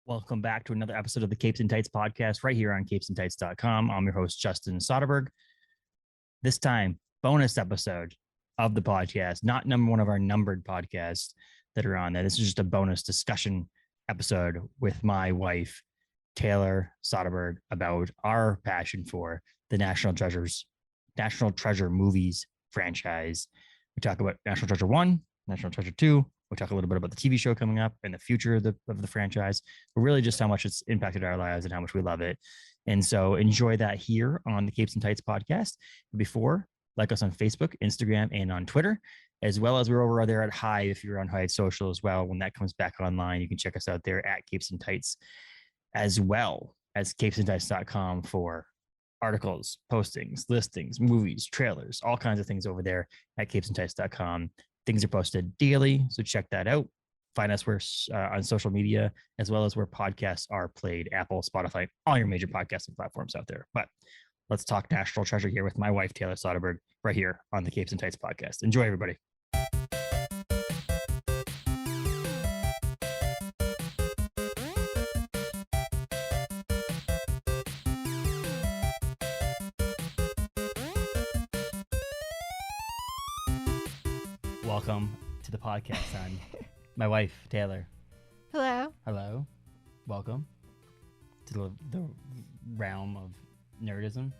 Welcome back to another episode of the Capes and Tights podcast right here on capesandtights.com. I'm your host, Justin Soderberg. This time, bonus episode of the podcast, not number one of our numbered podcasts that are on there. This is just a bonus discussion episode with my wife, Taylor Soderberg, about our passion for the National Treasure movies franchise. We talk about National Treasure 1, National Treasure 2. We talk a little bit about the TV show coming up and the future of the franchise, but really just how much it's impacted our lives and how much we love it. And so enjoy that here on the Capes and Tights podcast. Before, like us on Facebook, Instagram, and on Twitter, as well as we're over there at Hive if you're on Hive Social as well. When that comes back online, you can check us out there at Capes and Tights, as well as capesandtights.com for articles, postings, listings, movies, trailers, all kinds of things over there at capesandtights.com. Things are posted daily, so check that out. Find us on social media, as well as where podcasts are played, Apple, Spotify, all your major podcasting platforms out there. But let's talk National Treasure here with my wife, Taylor Soderberg, right here on the Capes and Tights podcast. Enjoy, everybody. Welcome to the podcast, son. My wife, Taylor. Hello. Hello. Welcome to the realm of nerdism.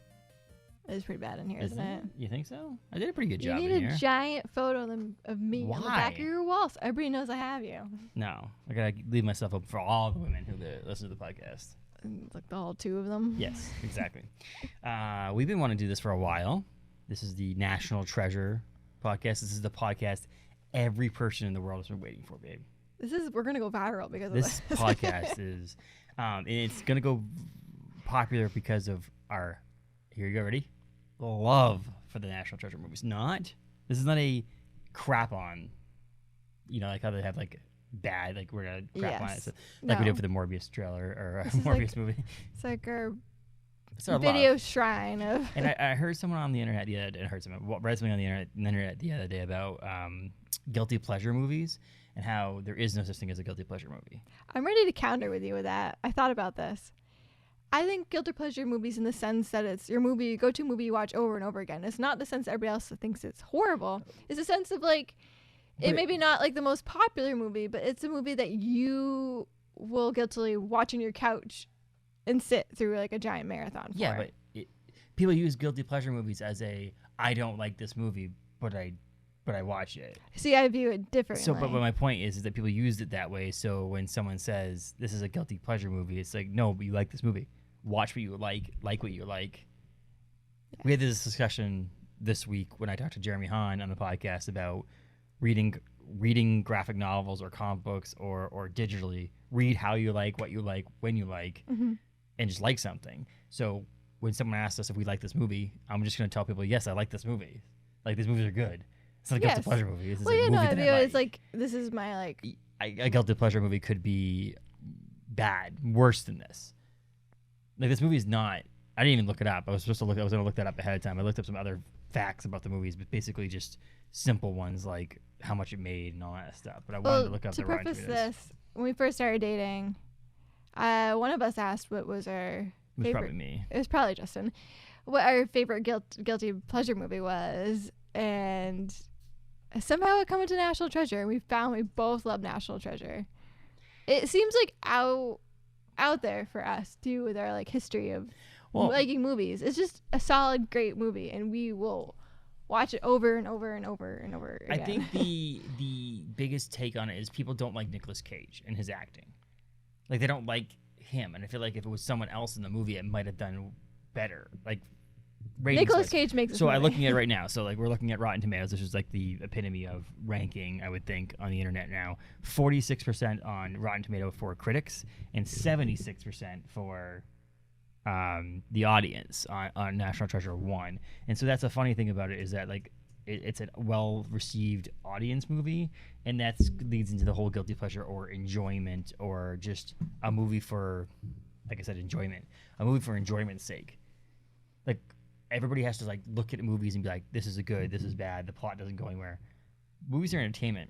It is pretty bad in here, isn't it? You think so? I did a pretty good job in here. You need a giant photo of me Why? on the back of your wall so everybody knows I have you. No. I gotta leave myself up for all the women who listen to the podcast. Like all two of them? Yes, exactly. We've been wanting to do this for a while. This is the National Treasure podcast. This is the podcast every person in the world has been waiting for, babe. We're gonna go viral because of this podcast is, and it's gonna go popular because of our. Here you go, ready? Love for the National Treasure movies. This is not a crap on. You know, like how they have like bad, like we're gonna crap on it, so, like we did for the Morbius trailer or Morbius movie. It's like our our video love. Shrine of. And I heard someone on the internet the other day, read something on the internet the other day about guilty pleasure movies and how there is no such thing as a guilty pleasure movie. I'm ready to counter with you with that. I thought about this. I think guilty pleasure movies in the sense that it's your go-to movie you watch over and over again. It's not the sense that everybody else thinks it's horrible. It's a sense of like, it may be not like the most popular movie, but it's a movie that you will guiltily watch on your couch and sit through like a giant marathon for. Yeah, but people use guilty pleasure movies as I don't like this movie, but I watch it. See, I view it differently. So, but my point is that people used it that way. So when someone says this is a guilty pleasure movie, it's like, no, but you like this movie. Watch what you like what you like. Yeah. We had this discussion this week when I talked to Jeremy Hahn on the podcast about reading graphic novels or comic books or digitally. Read how you like, what you like, when you like, and just like something. So when someone asks us if we like this movie, I'm just going to tell people, yes, I like this movie. Like, these movies are good. It's not a guilty pleasure movie. It's a movie that I like. It's like, this is my, like... A guilty pleasure movie could be bad, worse than this. Like, this movie is not... I didn't even look it up. I was going to look that up ahead of time. I looked up some other facts about the movies, but basically just simple ones like how much it made and all that stuff. But I wanted to look up the Rotten Tomatoes. To preface this, when we first started dating, one of us asked what was our favorite... It was probably me. It was probably Justin. What our favorite guilty pleasure movie was, and somehow it came into National Treasure, and we found we both love National Treasure. It seems like out there for us too with our like history of liking movies. It's just a solid, great movie, and we will watch it over and over and over and over again. I think the biggest take on it is people don't like Nicolas Cage and his acting. Like, they don't like him, and I feel like if it was someone else in the movie, it might have done better. Like, Nicolas Cage makes it. So I'm looking at it right now. So like, we're looking at Rotten Tomatoes, which is like the epitome of ranking, I would think, on the internet now. 46% on Rotten Tomato for critics and 76% for the audience on National Treasure 1. And so that's a funny thing about it, is that like it's a well-received audience movie, and that leads into the whole guilty pleasure or enjoyment, or just a movie for, like I said, enjoyment. A movie for enjoyment's sake. Like, everybody has to like look at movies and be like, this is good, this is bad, the plot doesn't go anywhere. Movies are entertainment.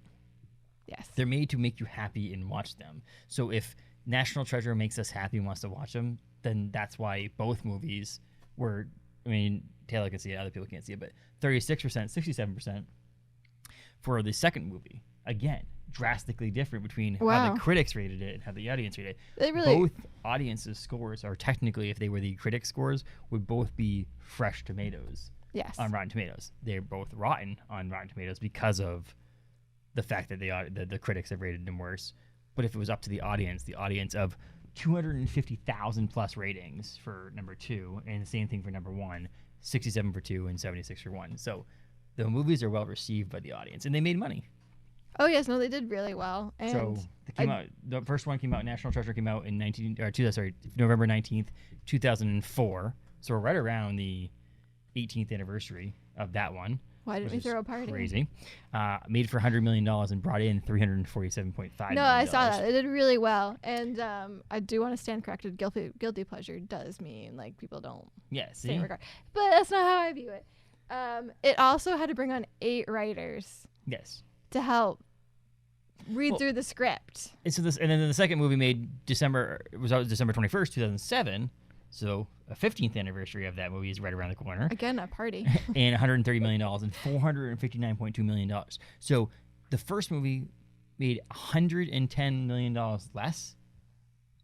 Yes. They're made to make you happy and watch them. So if National Treasure makes us happy and wants to watch them, then that's why both movies were. I mean, Taylor can see it, other people can't see it, but 36%, 67% for the second movie. Again, drastically different between how the critics rated it and how the audience rated it. They really both audiences' scores are technically, if they were the critic scores, would both be fresh tomatoes. Yes. On Rotten Tomatoes. They're both rotten on Rotten Tomatoes because of the fact that the critics have rated them worse. But if it was up to the audience of 250,000 plus ratings for number 2, and the same thing for number 1, 67 for 2 and 76 for 1. So the movies are well received by the audience, and they made money. Oh yes, no, they did really well. And so the first one came out. National Treasure came out in November 19th, 2004. So we're right around the 18th anniversary of that one. Why didn't we throw a party? Crazy. Made for $100 million and brought in $347.5 million. No, I saw that. It did really well. And I do want to stand corrected. Guilty pleasure does mean like people don't. Yes. But that's not how I view it. It also had to bring on 8 writers. Yes. To help read through the script. And then the second movie made December 21st, 2007. So a 15th anniversary of that movie is right around the corner. Again, a party. And $130 million and $459.2 million. So the first movie made $110 million less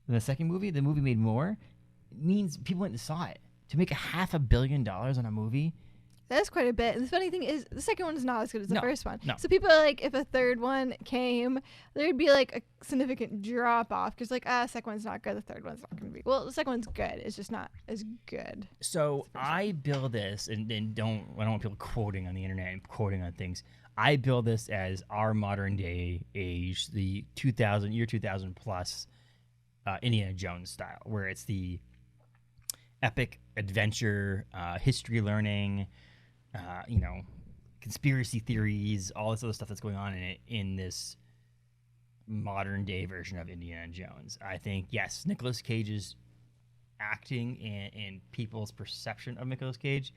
than the second movie. The movie made more. It means people went and saw it. To make $500 million on a movie. That's quite a bit. And the funny thing is, the second one is not as good as the first one. No. So people are like, if a third one came, there'd be like a significant drop off because like, second one's not good, the third one's not going to be. Well, the second one's good. It's just not as good. So I build this, and I don't want people quoting on the internet and quoting on things. I build this as our modern day age, the 2000 plus Indiana Jones style, where it's the epic adventure, history learning, conspiracy theories, all this other stuff that's going on in it in this modern day version of Indiana Jones. I think, yes, Nicolas Cage's acting and people's perception of Nicolas Cage,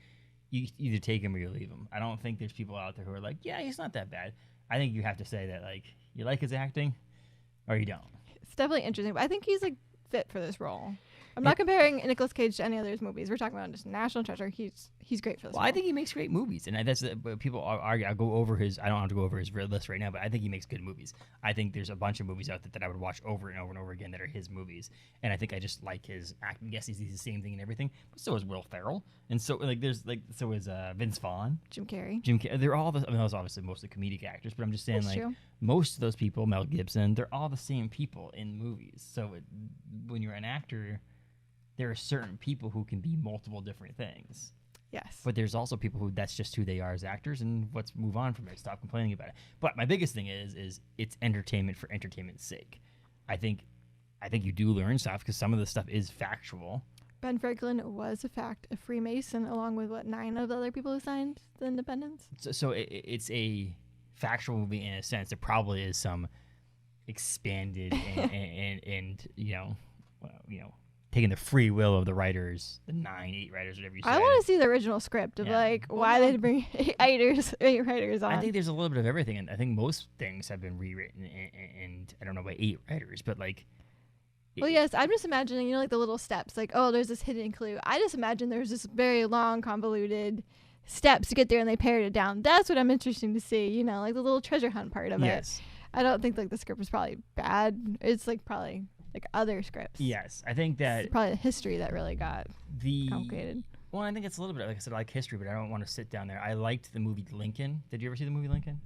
you either take him or you leave him. I don't think there's people out there who are like, yeah, he's not that bad. I think you have to say that, like, you like his acting or you don't. It's definitely interesting, but I think he's like fit for this role. I'm not comparing Nicolas Cage to any of his movies. We're talking about just National Treasure. He's great for this. Well, I think he makes great movies, and that's people argue. I'll go over his. I don't have to go over his list right now, but I think he makes good movies. I think there's a bunch of movies out there that I would watch over and over and over again that are his movies, and I think I just like his acting. Yes, he's the same thing and everything, but so is Will Ferrell, and so so is Vince Vaughn, Jim Carrey. They're all the. I mean, those obviously mostly comedic actors, but I'm just saying That's true. Most of those people, Mel Gibson, they're all the same people in movies. So when you're an actor, there are certain people who can be multiple different things. Yes. But there's also people who that's just who they are as actors, and let's move on from it. Stop complaining about it. But my biggest thing is it's entertainment for entertainment's sake. I think you do learn stuff because some of the stuff is factual. Ben Franklin was, in fact, a Freemason, along with 9 of the other people who signed the independence. So it's a factual movie in a sense. There probably is some expanded and taking the free will of the writers, the 8 writers, whatever you said. I want to see the original script of why they bring 8 writers on. I think there's a little bit of everything, and I think most things have been rewritten, and I don't know by 8 writers, but like. Well, yes, I'm just imagining, like the little steps, like, oh, there's this hidden clue. I just imagine there's this very long, convoluted steps to get there, and they pared it down. That's what I'm interested to see, like the little treasure hunt part of it. I don't think like the script was probably bad. It's like probably like other scripts. Yes, I think that it's probably the history that really got complicated. Well, I think it's a little bit, like I said, I like history, but I don't want to sit down there. I liked the movie Lincoln. Did you ever see the movie Lincoln?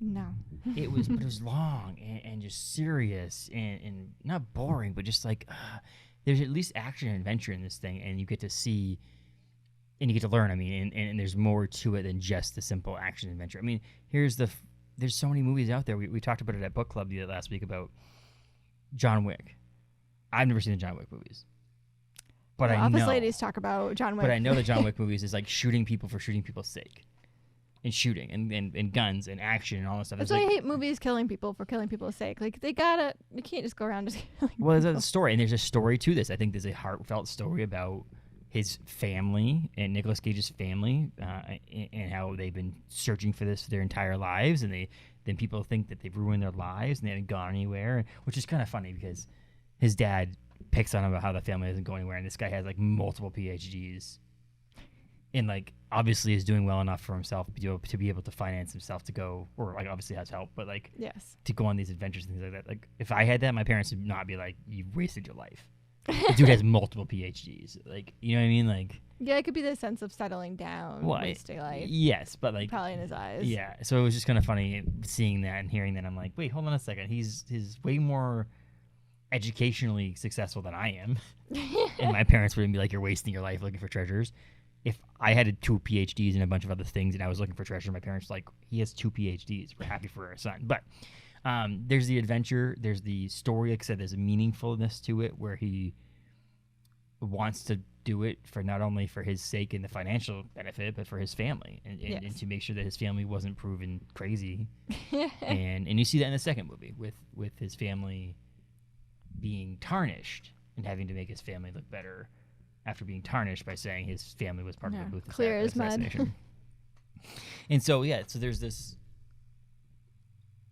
No. It was long and just serious and not boring, but just like there's at least action and adventure in this thing, and you get to see and you get to learn. I mean, and there's more to it than just the simple action adventure. I mean, there's so many movies out there. We talked about it at book club last week about John Wick. I've never seen the John Wick movies. But I know. Ladies talk about John Wick. But I know the John Wick movies is like shooting people for shooting people's sake. And shooting and guns and action and all that stuff. That's why I hate movies killing people for killing people's sake. Like, you can't just go around just killing people. There's a story, and there's a story to this. I think there's a heartfelt story about his family and Nicolas Cage's family and how they've been searching for this their entire lives, and then people think that they've ruined their lives and they haven't gone anywhere, which is kind of funny because his dad picks on him about how the family isn't going anywhere, and this guy has like multiple PhDs, and like obviously is doing well enough for himself to be able to finance himself to go, or like obviously has help, but like Yes. to go on these adventures and things like that. Like if I had that, my parents would not be like, "You've wasted your life." The dude has multiple PhDs. Like, you know what I mean? Like, Yeah, it could be the sense of settling down, well, wasting life. yes, but like Probably in his eyes. yeah. So it was just kind of funny seeing that and hearing that. I'm like, wait, hold on a second. He's way more educationally successful than I am, and my parents wouldn't be like, "You're wasting your life looking for treasures." If I had 2 PhDs and a bunch of other things and I was looking for treasure, my parents were like, he has 2 PhDs. We're happy for our son. But there's the adventure. There's the story. Like I said, there's a meaningfulness to it where he wants to do it for not only for his sake and the financial benefit, but for his family and to make sure that his family wasn't proven crazy. and you see that in the second movie with his family being tarnished and having to make his family look better after being tarnished by saying his family was part of the Booth clear as mud. assassination. And so, yeah, so there's this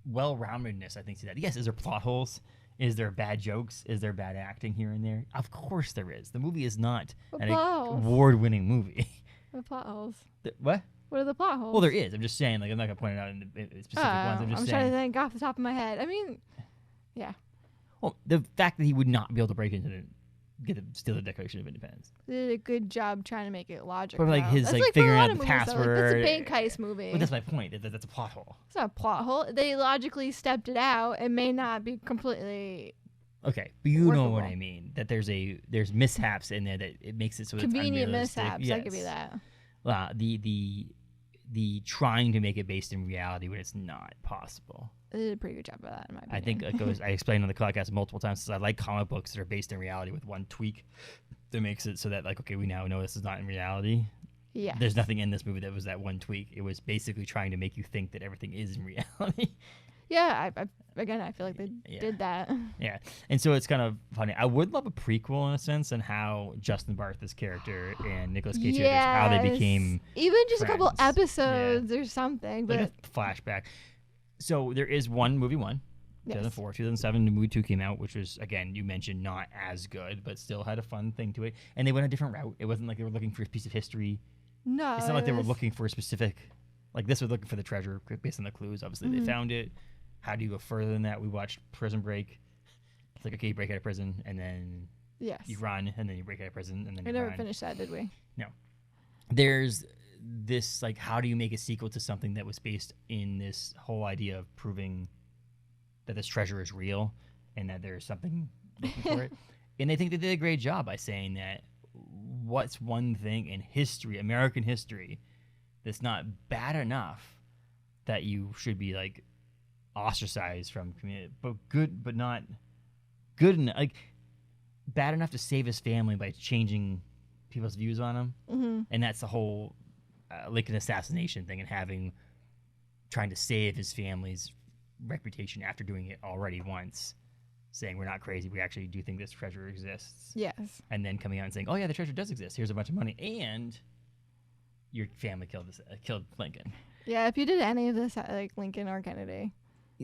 well-roundedness, I think, to that. Yes, is there plot holes? Is there bad jokes? Is there bad acting here and there? Of course there is. The movie is not an award-winning movie. What plot holes? What? What are the plot holes? Well, there is. I'm just saying, like, I'm not going to point it out in the specific ones. I'm just saying. Trying to think off the top of my head. I mean, yeah. Well, the fact that he would not be able to break into steal the Declaration of Independence. They did a good job trying to make it logical. But like his like figuring out the password. That's a bank heist movie. But that's my point. That's a plot hole. It's not a plot hole. They logically stepped it out. It may not be completely. Okay, but you know what I mean. That there's mishaps in there that it makes it so convenient it's unrealistic. mishaps. Yes. I give you that. The trying to make it based in reality when it's not possible. They did a pretty good job of that, in my opinion. I think it goes. I explained on the podcast multiple times. I like comic books that are based in reality with one tweak that makes it so that like, okay, we now know this is not in reality. Yeah. There's nothing in this movie that was that one tweak. It was basically trying to make you think that everything is in reality. Yeah, I feel like they did that. Yeah, and so it's kind of funny. I would love a prequel in a sense on how Justin Bartha's character and Nicolas Cage how they became even just friends. a couple episodes or something. But like a flashback. So there is movie one, 2004, 2007. The movie 2 came out, which was, again, you mentioned not as good, but still had a fun thing to it. And they went a different route. It wasn't like they were looking for a piece of history. No, it's not like they were looking for a specific. Like this was looking for the treasure based on the clues. Obviously, they found it. How do you go further than that? We watched Prison Break. It's like, okay, you break out of prison, and then you run, and then you break out of prison, and then we never finished that, did we? No. There's this, like, how do you make a sequel to something that was based in this whole idea of proving that this treasure is real and that there's something looking for it? And I think they did a great job by saying that what's one thing in history, American history, that's not bad enough that you should be, like, ostracized from community, but not good enough, like bad enough to save his family by changing people's views on him. And that's the whole Lincoln assassination thing and trying to save his family's reputation after doing it already once, saying we're not crazy, we actually do think this treasure exists. Yes. And then coming out and saying, oh yeah, the treasure does exist, here's a bunch of money, and your family killed Lincoln. Yeah, if you did any of this like Lincoln or Kennedy.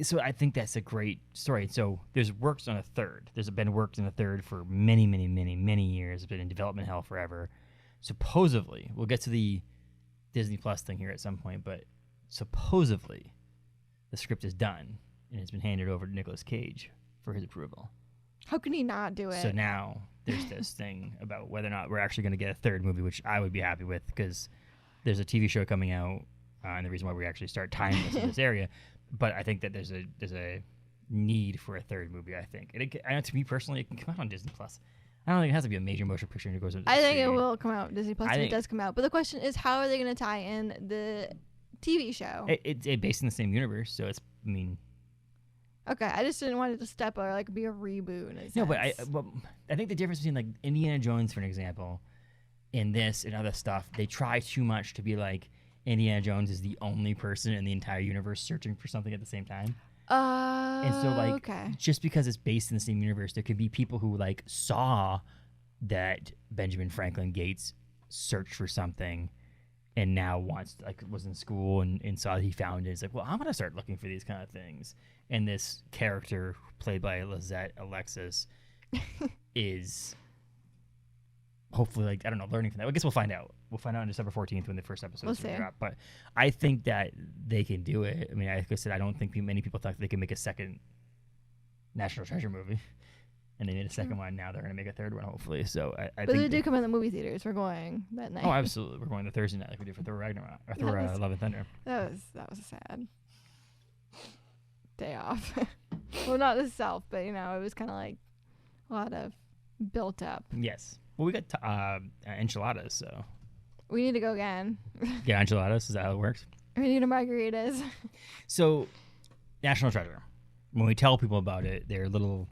So I think that's a great story. So there's works on a third. There's been works on a third for many, many, many, many years. It's been in development hell forever. Supposedly, we'll get to the Disney Plus thing here at some point, but supposedly the script is done and it's been handed over to Nicolas Cage for his approval. How can he not do it? So now there's this thing about whether or not we're actually going to get a third movie, which I would be happy with because there's a TV show coming out, and the reason why we actually start tying this in this area. But I think that there's a need for a third movie. I think, and to me personally, it can come out on Disney Plus. I don't think it has to be a major motion picture and it goes into. I think it will come out Disney Plus if it does come out. But the question is, how are they going to tie in the TV show? It's based in the same universe, so it's. I mean. Okay, I just didn't want it to step or like be a reboot. In a sense. No, but I think the difference between like Indiana Jones, for an example, in this and other stuff, they try too much to be like. Indiana Jones is the only person in the entire universe searching for something at the same time. And so, like, just because it's based in the same universe, there could be people who, like, saw that Benjamin Franklin Gates searched for something and now was in school and saw that he found it. It's like, well, I'm going to start looking for these kind of things. And this character, played by Lizette Alexis, is hopefully, like, I don't know, learning from that. I guess we'll find out. We'll find out on December 14th when the first episode is going to drop. But I think that they can do it. I mean, like I said, I don't think many people thought they could make a second National Treasure movie. And they made a second one. Now they're going to make a third one, hopefully. So I think they do come in the movie theaters. We're going that night. Oh, absolutely. We're going to Thursday night like we did for Thor Ragnarok. Or Thor Love and Thunder. That was a sad day off. Well, not itself, but, you know, it was kind of like a lot of built up. Yes. Well, we got enchiladas, so. We need to go again. Get enchiladas? Is that how it works? We need a margaritas. So, National Treasure. When we tell people about it, they're a little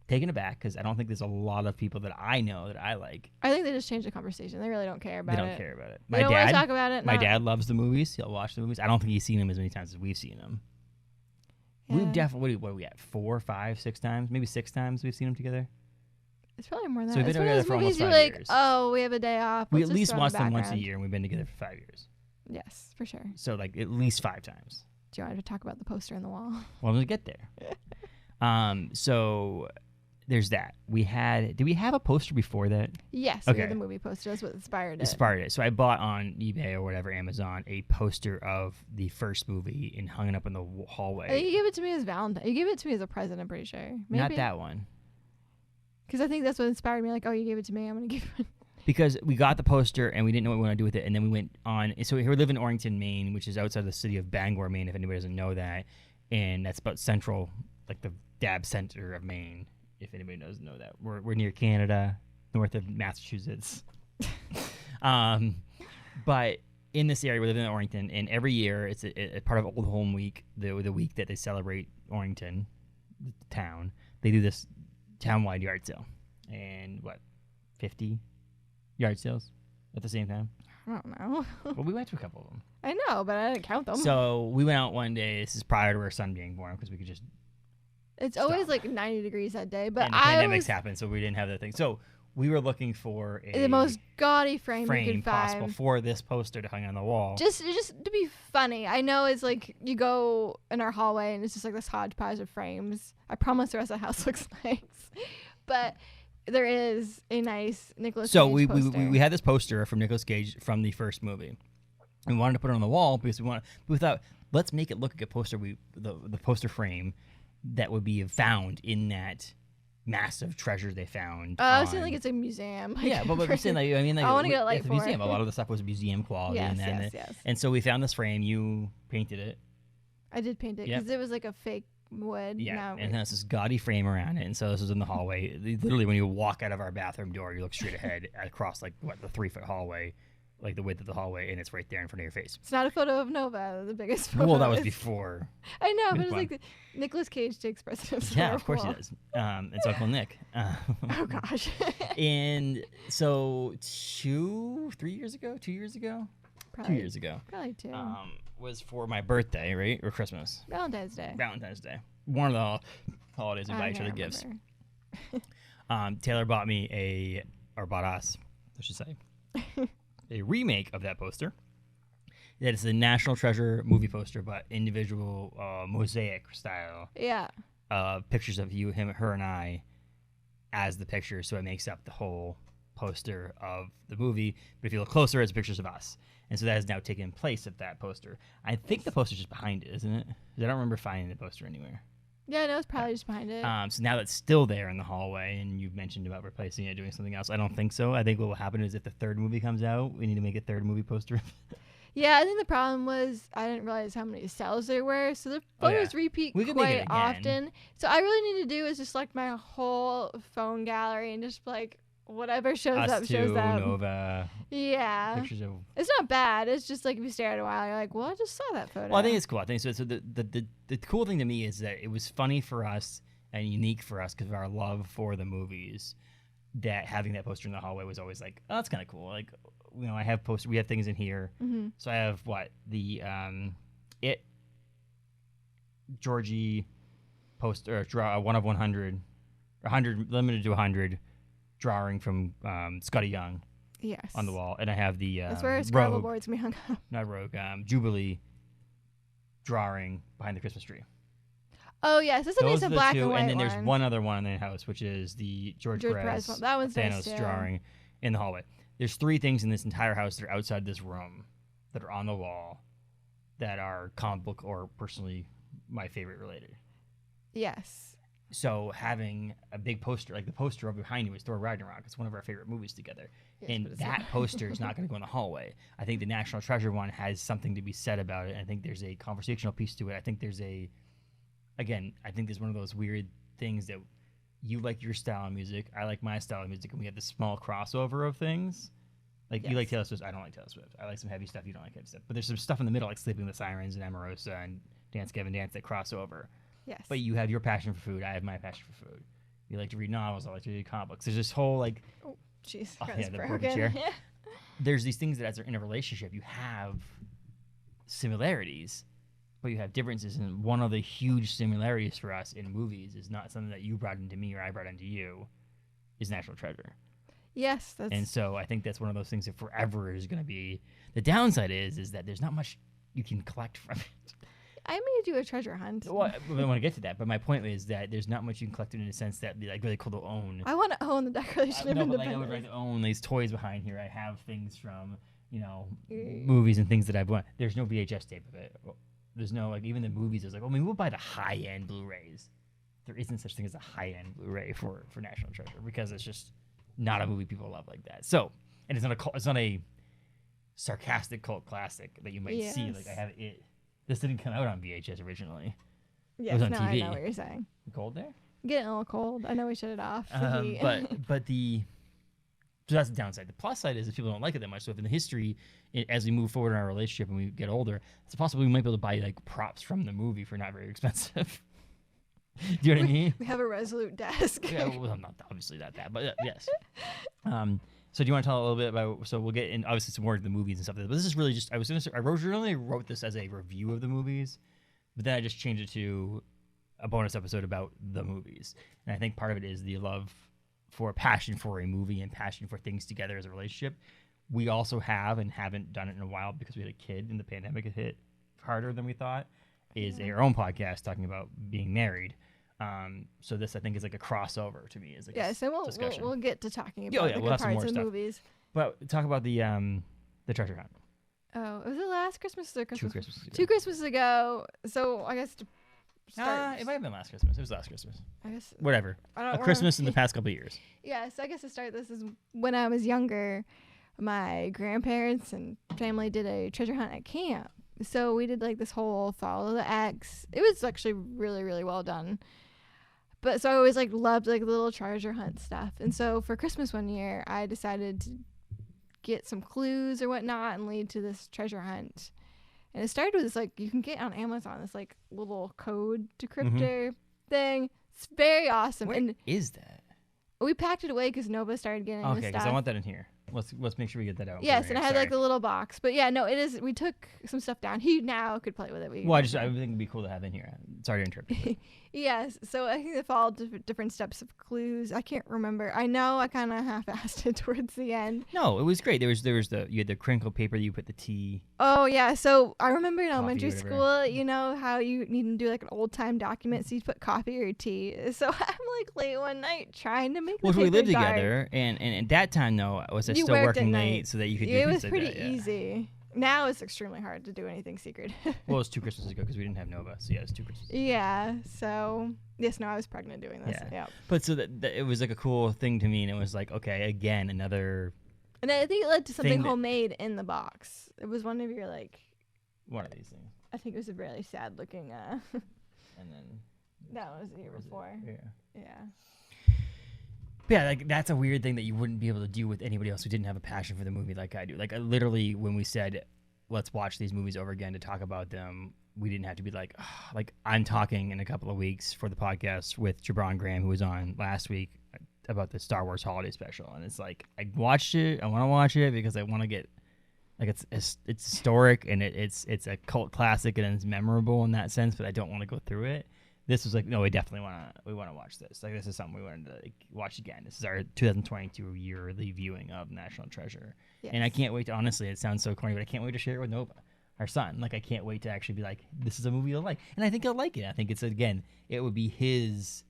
taken aback because I don't think there's a lot of people that I know that I like. I think they just changed the conversation. They really don't care about it. They don't care about it. They don't want to talk about it. My dad loves the movies. He'll watch the movies. I don't think he's seen them as many times as we've seen them. Yeah. We've definitely, what are we at? 4, 5, 6 times? Maybe 6 times we've seen them together. It's probably more than that. So we've been together for almost 5 years. Like, oh, we have a day off. We at least watch them once a year, and we've been together for 5 years. Yes, for sure. So, like, at least 5 times. Do you want to talk about the poster on the wall? Well, I'm going to get there. So there's that. Did we have a poster before that? Yes, we had the movie poster. That's what inspired it. So I bought on eBay or whatever, Amazon, a poster of the first movie and hung it up in the hallway. I think you gave it to me as Valentine. You gave it to me as a present, I'm pretty sure. Maybe. Not that one. Because I think that's what inspired me. Like, oh, you gave it to me. I'm going to give it. Because we got the poster and we didn't know what we wanted to do with it. And then we went on. So we live in Orrington, Maine, which is outside the city of Bangor, Maine, if anybody doesn't know that. And that's about central, like the dab center of Maine, if anybody doesn't know that. We're near Canada, north of Massachusetts. But in this area, we live in Orrington. And every year, it's a part of Old Home Week, the week that they celebrate Orrington, the town. They do this town-wide yard sale. And 50 yard sales at the same time? I don't know. Well, we went to a couple of them. I know, but I didn't count them. So we went out one day. This is prior to our son being born because we could just. It's always like 90 degrees that day, but and the pandemics happened, so we didn't have that thing. So we were looking for the most gaudy frame you could possible find for this poster to hang on the wall. Just to be funny. I know it's like you go in our hallway and it's just like this hodgepodge of frames. I promise the rest of the house looks nice, but. There is a nice Nicolas Cage poster. we had this poster from Nicolas Cage from the first movie. We wanted to put it on the wall because we thought, let's make it look like a poster. The poster frame that would be found in that massive treasure they found. I was saying like it's a museum. Like, yeah, but we're saying like I want to get a light at the for museum. A lot of the stuff was museum quality. Yes. And so we found this frame. You painted it. I did paint it because it was like a fake wood. Yeah, and it has this gaudy frame around it. And so this was in the hallway. Literally, when you walk out of our bathroom door, you look straight ahead across like the 3-foot hallway, like the width of the hallway, and it's right there in front of your face. It's not a photo of Nova, the biggest photo. Well, that was before. I know, but it's like Nicolas Cage takes precedence. Yeah, of course he does. It's Uncle Nick. Oh gosh. And so 2 years ago, Probably, 2 years ago. Probably 2. Was for my birthday, right? Or Christmas? Valentine's Day. One of the holidays we buy each other gifts. Taylor bought us, I should say, a remake of that poster. That is the National Treasure movie poster, but individual mosaic style. Yeah. Pictures of you, him, her, and I as the picture, so it makes up the whole poster of the movie. But if you look closer, it's pictures of us. And so that has now taken place of that poster. I think the poster's just behind it, isn't it? 'Cause I don't remember finding the poster anywhere. Yeah, no, it's probably just behind it. So now that's still there in the hallway, and you've mentioned about replacing it, doing something else. I don't think so. I think what will happen is if the third movie comes out, we need to make a third movie poster. Yeah, I think the problem was I didn't realize how many cells there were, so the photos repeat quite often. So I really need to do is just select my whole phone gallery and just like whatever shows up. Nova. Yeah. Pictures of. It's not bad. It's just like if you stare at it a while, you're like, well, I just saw that photo. Well, I think it's cool. I think so. So the cool thing to me is that it was funny for us and unique for us because of our love for the movies. That having that poster in the hallway was always like, oh, that's kind of cool. Like, you know, I have posters. We have things in here. Mm-hmm. So I have Georgie poster, draw 1 of 100, 100 limited to 100. Drawing from Scotty Young, yes, on the wall, and I have the that's where Scrabble board's gonna be hung up. Not Rogue, Jubilee drawing behind the Christmas tree. Oh yes, this one is Those a are the black two, and white and then there's one. one other one in the house, which is the George Perez one. That one's Thanos nice too. drawing in the hallway. There's 3 things in this entire house that are outside this room that are on the wall that are comic book or personally my favorite related. Yes. So having a big poster, like the poster over behind you is Thor Ragnarok. It's one of our favorite movies together. Yes, And but it's that not. poster is not going to go in the hallway. I think the National Treasure one has something to be said about it. I think there's a conversational piece to it. I think there's I think there's one of those weird things that you like your style of music, I like my style of music, and we have this small crossover of things. Like you like Yes. Taylor Swift, I don't like Taylor Swift. I like some heavy stuff, you don't like heavy stuff. But there's some stuff in the middle, like Sleeping with the Sirens and Amorosa and Dance Gavin Dance that cross over. Yes. But you have your passion for food. I have my passion for food. You like to read novels. I like to read comic books. There's this whole like, Jeez, Oh, that's yeah, the broken broken. chair. there's these things that as they're in a relationship, you have similarities, but you have differences. And one of the huge similarities for us in movies is not something that you brought into me or I brought into you, is National Treasure. Yes, that's And so I think that's one of those things that forever is going to be. The downside is that there's not much you can collect from it. I may do a treasure hunt. Well, I want to get to that, but my point is that there's not much you can collect in a sense that would be like really cool to own. I want to own the Declaration of No, but like I Independence. would like to own these toys behind here. I have things from Mm. movies and things that I've won. There's no VHS tape of it. There's no like even the movies. There's like, well, I mean, we'll buy the high end Blu-rays. There isn't such thing as a high end Blu-ray for National Treasure because it's just not a movie people love like that. So, and it's not a sarcastic cult classic that you might see. Like I Yes. have it. This didn't come out on VHS originally. Yes, was on now I TV. know what you're saying. Cold there. I'm getting a little cold. I know we shut it off. The heat. But so that's the downside. The plus side is if people don't like it that much. So if in the history, as we move forward in our relationship and we get older, it's possible we might be able to buy like props from the movie for not very expensive. Do you know what I mean? we have a Resolute desk. Yeah, well, not obviously not that, but yes. So do you want to tell a little bit about? So we'll get in obviously some more of the movies and stuff. But this is really just I originally wrote this as a review of the movies, but then I just changed it to a bonus episode about the movies. And I think part of it is the love for passion for a movie and passion for things together as a relationship. We also have and haven't done it in a while because we had a kid and the pandemic had hit harder than we thought. Is our own podcast talking about being married. So this I think is like a crossover to me. Is like Yes, and discussion. we'll get to talking Yeah, about the we'll good have some parts more of stuff. movies. But talk about the treasure hunt. Oh, was it last Christmas or Christmas? 2 Christmases ago. 2 Christmas ago. So I guess to start. It might have been last Christmas. It was last Christmas. I guess Whatever. I don't A remember. Christmas in the past couple of years. Yes, I guess to start this is when I was younger, my grandparents and family did a treasure hunt at camp. So we did like this whole follow the X. It was actually really, really well done. But so I always like loved like little treasure hunt stuff. And so for Christmas one year, I decided to get some clues or whatnot and lead to this treasure hunt. And it started with this like you can get on Amazon this like little code decryptor thing. It's very awesome. What And is that? we packed it away because Nova started getting Okay, this because stuff. I want that in here. Let's make sure we get that out. Yes, and I had like the. the little box. But yeah, no, it is. We took some stuff down. He now could play with it. Well, I think it'd be cool to have in here. Sorry to interrupt. You. Yes, so I think they followed different steps of clues. I can't remember. I know I kind of half-assed it towards the end. No, it was great. There was you had the crinkle paper that you put the tea. Oh yeah, so I remember in Coffee, elementary whatever. school, you know how you need to do like an old-time document, so you put coffee or tea. So I'm like late one night trying to make Well, the we paper lived dark. together, and at that time though, was I You still worked at working night. late so that you could do It things was like pretty that, yeah. easy. Now it's extremely hard to do anything secret. Well, it was 2 Christmases ago because we didn't have Nova, so yeah, it was 2 Christmases. Yeah, so yes, no, I was pregnant doing this. Yeah. Yeah. But so that it was like a cool thing to me, and it was like, okay, again, another And I think it led to something Thing that- homemade in the box. It was one of your like one of these things, I think it was a really sad looking and then that was the year where is it? before. Yeah. Yeah. Yeah, like that's a weird thing that you wouldn't be able to do with anybody else who didn't have a passion for the movie like I do. Like literally, when we said, "Let's watch these movies over again to talk about them," we didn't have to be like, like I'm talking in a couple of weeks for the podcast with Jabron Graham, who was on last week about the Star Wars Holiday Special, and it's like I watched it. I want to watch it because I want to get like it's historic and it's a cult classic and it's memorable in that sense, but I don't want to go through it. This was like, no, we definitely want to watch this. Like, this is something we wanted to like, watch again. This is our 2022 yearly viewing of National Treasure, Yes. and I can't wait to. Honestly, it sounds so corny, but I can't wait to share it with Nova. our son. Like, I can't wait to actually be like, this is a movie you'll like. And I think he'll like it. I think it's, again, it would be his,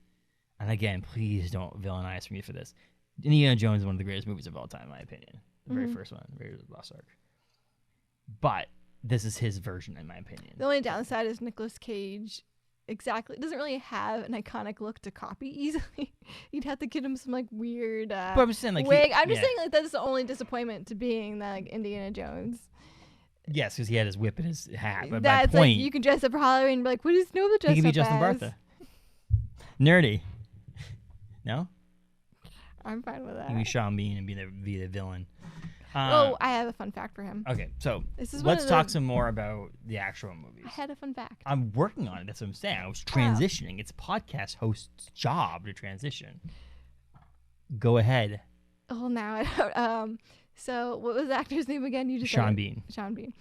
and again, please don't villainize me for this. Indiana Jones is one of the greatest movies of all time, in my opinion. The very first one, very Lost Ark. But this is his version, in my opinion. The only downside is Nicolas Cage doesn't really have an iconic look to copy easily. You'd have to get him some like weird but I'm just saying, like, wig. I'm just saying like that's the only disappointment to being that like Indiana Jones. Yes, because he had his whip and his hat. But that's my point, like you can dress up for Halloween and be like, what does Nova dress up as? he could be Justin Bartha. Nerdy. No? I'm fine with that. He could be Sean Bean and be the villain. I have a fun fact for him. Okay, so This is let's talk some more about the actual movies. I had a fun fact. I'm working on it. That's what I'm saying. I was transitioning. It's a podcast host's job to transition. Go ahead. Oh, now I don't. So what was the actor's name again? You just Sean said Bean. Sean Bean.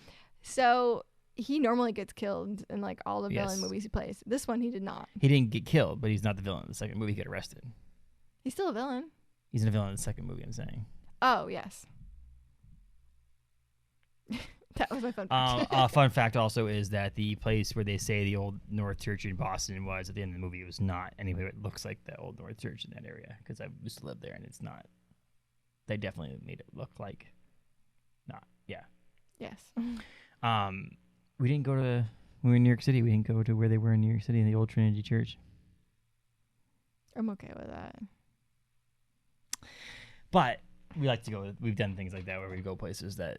So he normally gets killed in like all the villain Yes. movies he plays. This one he did not. He didn't get killed, but he's not the villain in the second movie. He got arrested. He's still a villain. He's a villain in the second movie, I'm saying. Oh, yes. That was my fun fact. A fun fact also is that the place where they say the old North Church in Boston was at the end of the movie, it was not anyway. It looks like the old North Church in that area because I used to live there, and it's not. They definitely made it look like not. Yeah. Yes. We didn't go to. We were in New York City. We didn't go to where they were in New York City in the old Trinity Church. I'm okay with that. But we like to go. We've done things like that where we go places that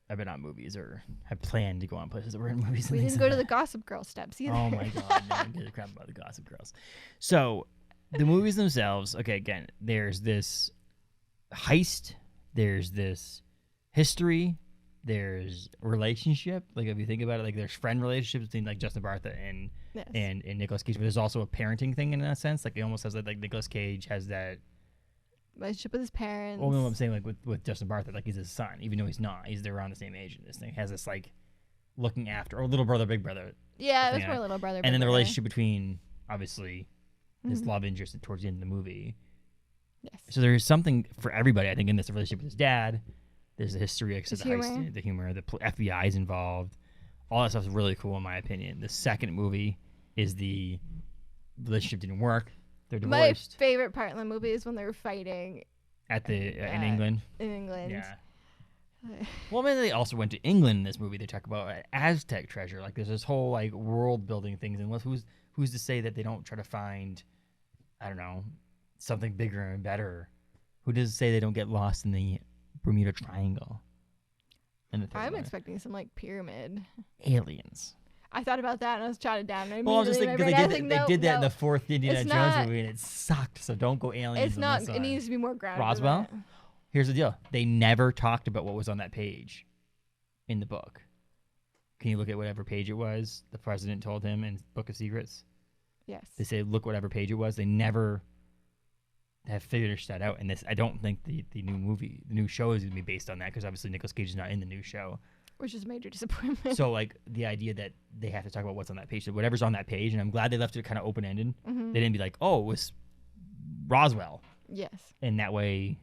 have been on movies or have planned to go on places that were in movies. We didn't go to the Gossip Girl steps either. Oh my God, no one gives a crap about the Gossip Girls. So the movies themselves, okay, again, there's this heist, there's this history, there's relationship. Like if you think about it, like there's friend relationships between like Justin Bartha and Yes. and Nicolas Cage, but there's also a parenting thing in that sense. Like it almost has like Nicolas Cage has that. Relationship with his parents. Well, no, I'm saying like with Justin Bartha, like he's his son, even though he's not. They're around the same age in this thing. Has this like looking after, or little brother, big brother. Yeah, it was thing, more little brother. And then the brother. relationship between obviously his Mhm. love interest towards the end of the movie. Yes. So there's something for everybody, I think, in this relationship with his dad. There's the history, like, His the heist, the humor, the FBI is involved. All that stuff is really cool in my opinion. The second movie is the relationship didn't work. They're My divorced favorite part in the movie is when they were fighting at the in England. in England. Yeah. Well, maybe they also went to England in this movie. They talk about Aztec treasure. Like there's this whole like world building things. And who's to say that they don't try to find, I don't know, something bigger and better? Who does say they don't get lost in the Bermuda Triangle? I'm expecting some like pyramid. Aliens. I thought about that and I was jotted down. And Well, I'm just thinking because they did that in the fourth Indiana It's Jones not- movie and it sucked. So don't go aliens. It's on not. this It one. needs to be more grounded. Roswell? than Here's the deal. They never talked about what was on that page in the book. Can you look at whatever page it was the president told him in Book of Secrets? that. Yes. They say, look whatever page it was. They never have figured that out. And this, I don't think the new show is going to be based on that because obviously Nicolas Cage is not in the new show. Which is a major disappointment. So, like, the idea that they have to talk about what's on that page, so whatever's on that page, and I'm glad they left it kind of open-ended. Mhm. They didn't be like, oh, it was Roswell. Yes. And that way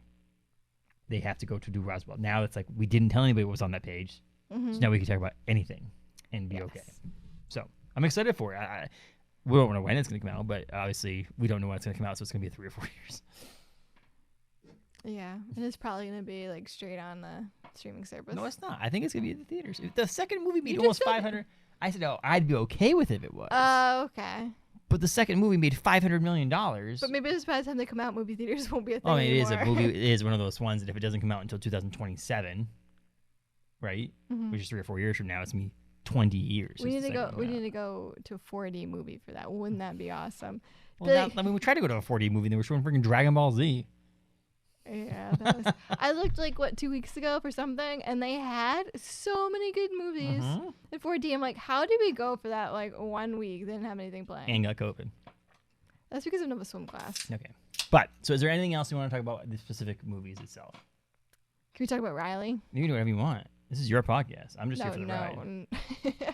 they have to go to do Roswell. Now it's like we didn't tell anybody what was on that page. Mhm. So now we can talk about anything and be Yes. okay. So I'm excited for it. We don't know when it's going to come out, but obviously we don't know when it's going to come out, so it's going to be 3 or 4 years. Yeah, and it's probably gonna be like straight on the streaming service. No, it's not. I think it's going to be in the theaters. The second movie made You almost just said 500. I said, oh, I'd be okay with it if it was. Oh, okay. But the second movie made $500 million. But maybe just by the time they come out, movie theaters won't be a thing Oh, it is a anymore. movie. It is one of those ones that if it doesn't come out until 2027, right, Mhm. which is 3 or 4 years from now, it's gonna be 20 years. We since need to the go. second We one need out. to go to a 4D movie for that. Wouldn't that be awesome? Well, But- I mean, we tried to go to a 4D movie, and they were showing freaking Dragon Ball Z. Yeah, that was, I looked like 2 weeks ago for something, and they had so many good movies Mhm. in 4D. I'm like, how did we go for that? Like 1 week, they didn't have anything playing. And got COVID. That's because of Nova Swim class. Okay. But, so is there anything else you want to talk about the specific movies itself? Can we talk about Riley? You can do whatever you want. This is your podcast. I'm just here for the ride. No.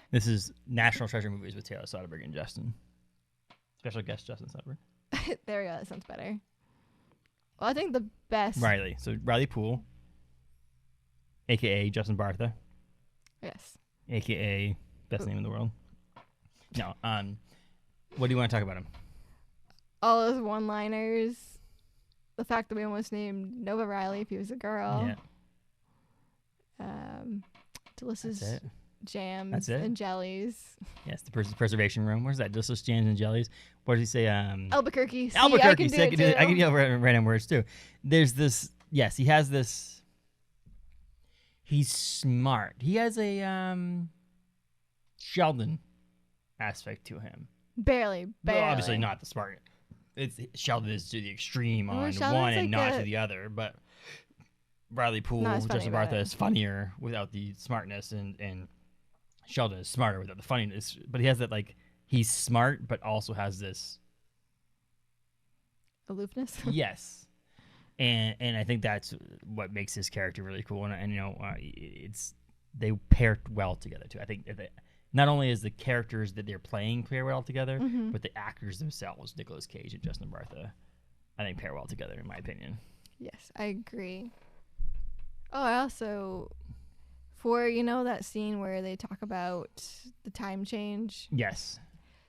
This is National Treasure Movies with Taylor Soderberg and Justin. Special guest Justin Soderberg. There we go. That sounds better. Well, I think the best. Riley. So Riley Poole, a.k.a. Justin Bartha. Yes. aka best name in the world. No, what do you want to talk about him? All those one-liners. The fact that we almost named Nova Riley if he was a girl. Yeah. Delicious That's it. jams That's it. and jellies. Yes, the preservation room. Where's that? Delicious jams and jellies. What does he say? Albuquerque. See, Albuquerque. I can do it too. I can yell random words too. There's this. Yes, he has this. He's smart. He has a Sheldon aspect to him. Barely. Well, obviously not the smart. Sheldon is to the extreme on Sheldon's one and like not to the other. But Riley Poole, Not as funny Justin about Bartha it. is funnier without the smartness, and Sheldon is smarter without the funniness. But he has that, like, he's smart, but also has this Aloofness. yes, and I think that's what makes his character really cool. And you know, it's they pair well together too. I think that not only is the characters that they're playing pair well together, Mhm. but the actors themselves, Nicolas Cage and Justin Bartha, I think pair well together in my opinion. Yes, I agree. Oh, I also, for, that scene where they talk about the time change. Yes,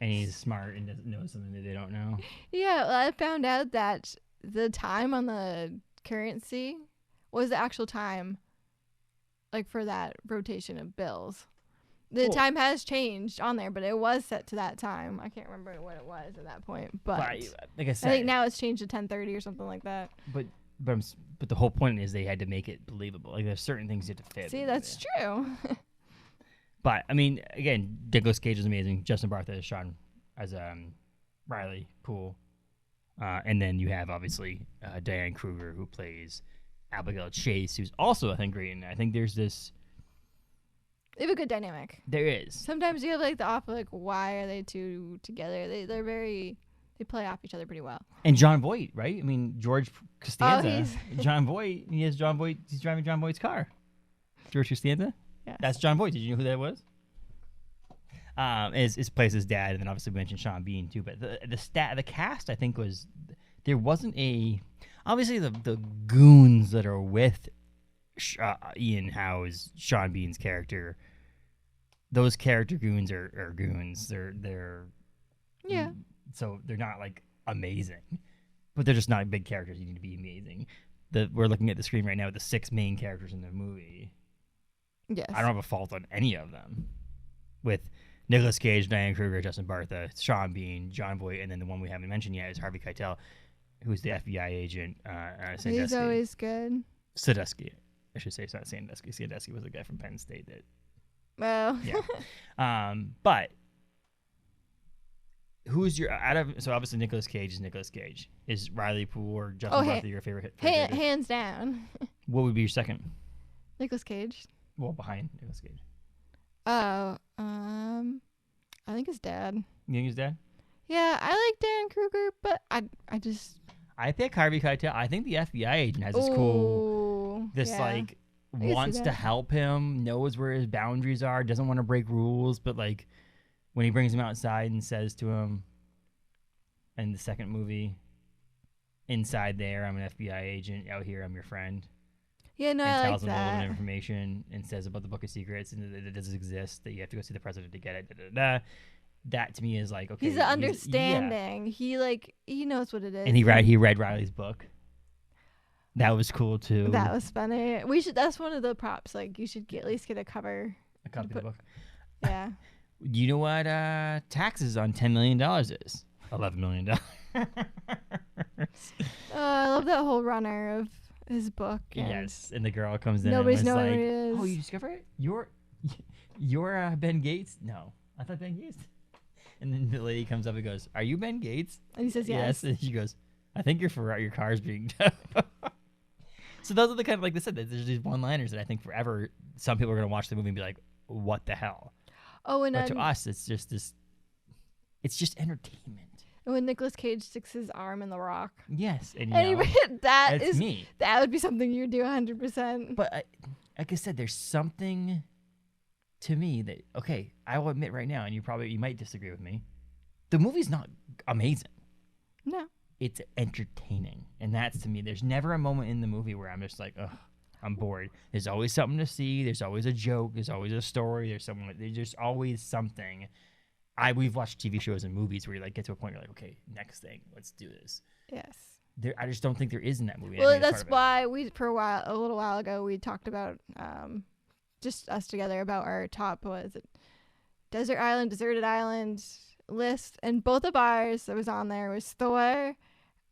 and he's smart and knows something that they don't know. Yeah, well, I found out that the time on the currency was the actual time, like, for that rotation of bills. The Cool. time has changed on there, but it was set to that time. I can't remember what it was at that point, but Like I I said, think now it's changed to 10:30 or something like that. but the whole point is they had to make it believable. Like there's certain things you have to fit. See, in that's there. true. But I mean, again, Nicolas Cage is amazing. Justin Bartha is Sean as Riley Poole, and then you have obviously Diane Kruger who plays Abigail Chase, who's also I think great. And I think there's this. They have a good dynamic. There is. Sometimes you have like the off, like, why are they two together? They play off each other pretty well. And John Voight, right? I mean, George Costanza. he's- John Voight. He's driving John Voight's car. George Costanza. Yes. That's John Voight. Did you know who that was? Is plays his dad, and then obviously we mentioned Sean Bean too. But the cast I think was there wasn't obviously the goons that are with Ian Howe's Sean Bean's character. Those character goons are goons. They're Yeah. So they're not like amazing, but they're just not big characters. You need to be amazing. We're looking at the screen right now with the 6 main characters in the movie. Yes. I don't have a fault on any of them. With Nicolas Cage, Diane Kruger, Justin Bartha, Sean Bean, John Voight, and then the one we haven't mentioned yet is Harvey Keitel, who's the FBI agent. He's Sandusky. always good. Sandusky. I should say it's not Sandusky. Sandusky was the guy from Penn State that. Well. Yeah. But who's your so obviously Nicolas Cage is Nicolas Cage. Is Riley Poole or Justin Bartha your favorite? Hands down. What would be your second? Nicolas Cage. Well, behind Nicolas Cage. Oh, I think his dad. You think his dad? Yeah, I like Dan Kruger, but I think Harvey Keitel. I think the FBI agent has this cool. This like wants to help him, knows where his boundaries are, doesn't want to break rules, but like when he brings him outside and says to him in the second movie, inside there, I'm an FBI agent, out here, I'm your friend. Yeah, no, and I tells like him all of the that. information and says about the Book of Secrets and that it doesn't exist, that you have to go see the president to get it. Da, da, da. That to me is like, okay. He's an understanding. Yeah. He knows what it is. And he read Riley's book. That was cool too. That was funny. That's one of the props. like you should at least get a cover. A copy of the book. Yeah. You know what taxes on $10 million is? $11 million. I love that whole runner of his book. Yes, and the girl comes in Nobody's and was knowing like, who it is. "Oh, you discover it? You're Ben Gates? No, I thought Ben Gates." And then the lady comes up and goes, "Are you Ben Gates?" And he says yes. And she goes, "I think your car's being towed." So those are the kind of, like they said, there's these one-liners that I think forever some people are gonna watch the movie and be like, "What the hell?" Oh, and but to us, it's just this. It's just entertainment. When Nicolas Cage sticks his arm in the rock. Yes, and that's me. That would be something you would do 100%. But like I said, there's something to me that I will admit right now, and you might disagree with me. The movie's not amazing. No. It's entertaining, and that's to me. There's never a moment in the movie where I'm just like, ugh. I'm bored. There's always something to see. There's always a joke. There's always a story. There's just always something. We've watched TV shows and movies where you like get to a point where you're like, okay, next thing, let's do this. Yes. I just don't think there is in that movie. Well, that's why a little while ago, we talked about just us together about our top, what is it, Desert Island, Deserted Island list, and both of ours that was on there was Thor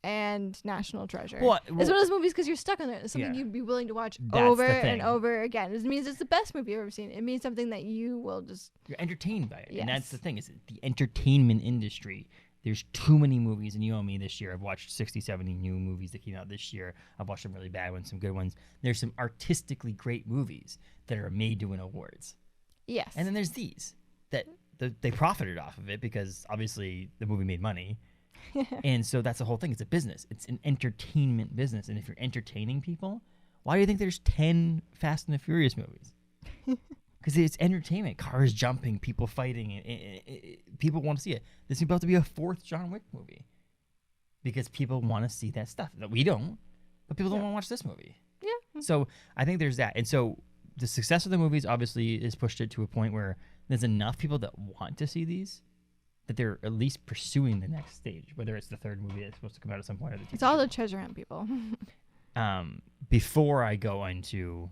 and National Treasure. Well, it's one of those movies because you're stuck on it. It's something you'd be willing to watch over and over again. It means it's the best movie you've ever seen. It means something that you will just... You're entertained by it. Yes. And that's the thing, is the entertainment industry. There's too many movies, and you know me this year. I've watched 60, 70 new movies that came out this year. I've watched some really bad ones, some good ones. There's some artistically great movies that are made to win awards. Yes. And then there's these that they profited off of it because obviously the movie made money. And so that's the whole thing. It's a business. It's an entertainment business. And if you're entertaining people, why do you think there's 10 Fast and the Furious movies? Because it's entertainment. Cars jumping, people fighting. People want to see it. This is about to be a 4th John Wick movie. Because people want to see that stuff. We don't. But people don't want to watch this movie. Yeah. So I think there's that. And so the success of the movies obviously has pushed it to a point where there's enough people that want to see these that they're at least pursuing the next stage, whether it's the 3rd movie that's supposed to come out at some point. Or it's all the treasure hunt people. Before I go into